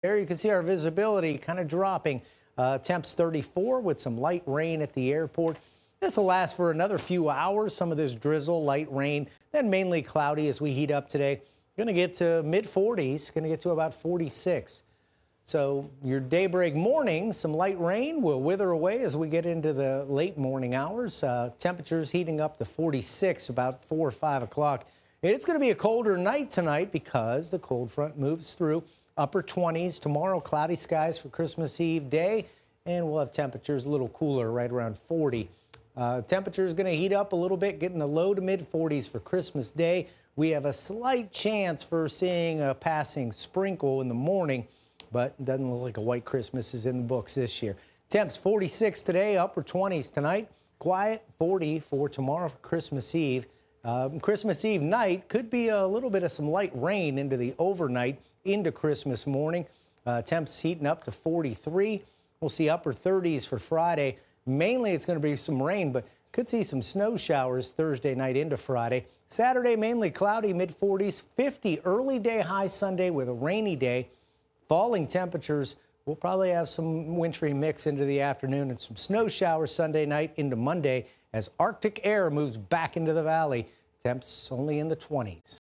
There you can see our visibility kind of dropping. Temps 34 with some light rain at the airport. This will last for another few hours. Some of this drizzle, light rain, then mainly cloudy as we heat up today. Going to get to mid-40s, going to get to about 46. So your daybreak morning, some light rain will wither away as we get into the late morning hours. Temperatures heating up to 46 about 4 or 5 o'clock. It's going to be a colder night tonight because the cold front moves through. Upper 20s tomorrow, cloudy skies for Christmas Eve day, and we'll have temperatures a little cooler, right around 40. Temperature is going to heat up a little bit, getting the low to mid 40s for Christmas Day. We have a slight chance for seeing a passing sprinkle in the morning, but it doesn't look like a white Christmas is in the books this year. Temps 46 today, upper 20s tonight. Quiet 40 for tomorrow for Christmas Eve. Christmas Eve night could be a little bit of some light rain into the overnight into Christmas morning. Temps heating up to 43. We'll see upper 30s for Friday. Mainly it's going to be some rain, but could see some snow showers Thursday night into Friday. Saturday mainly cloudy, mid-40s. 50 early day high Sunday with a rainy day. Falling temperatures. We'll probably have some wintry mix into the afternoon and some snow showers Sunday night into Monday as Arctic air moves back into the valley. Temps only in the 20s.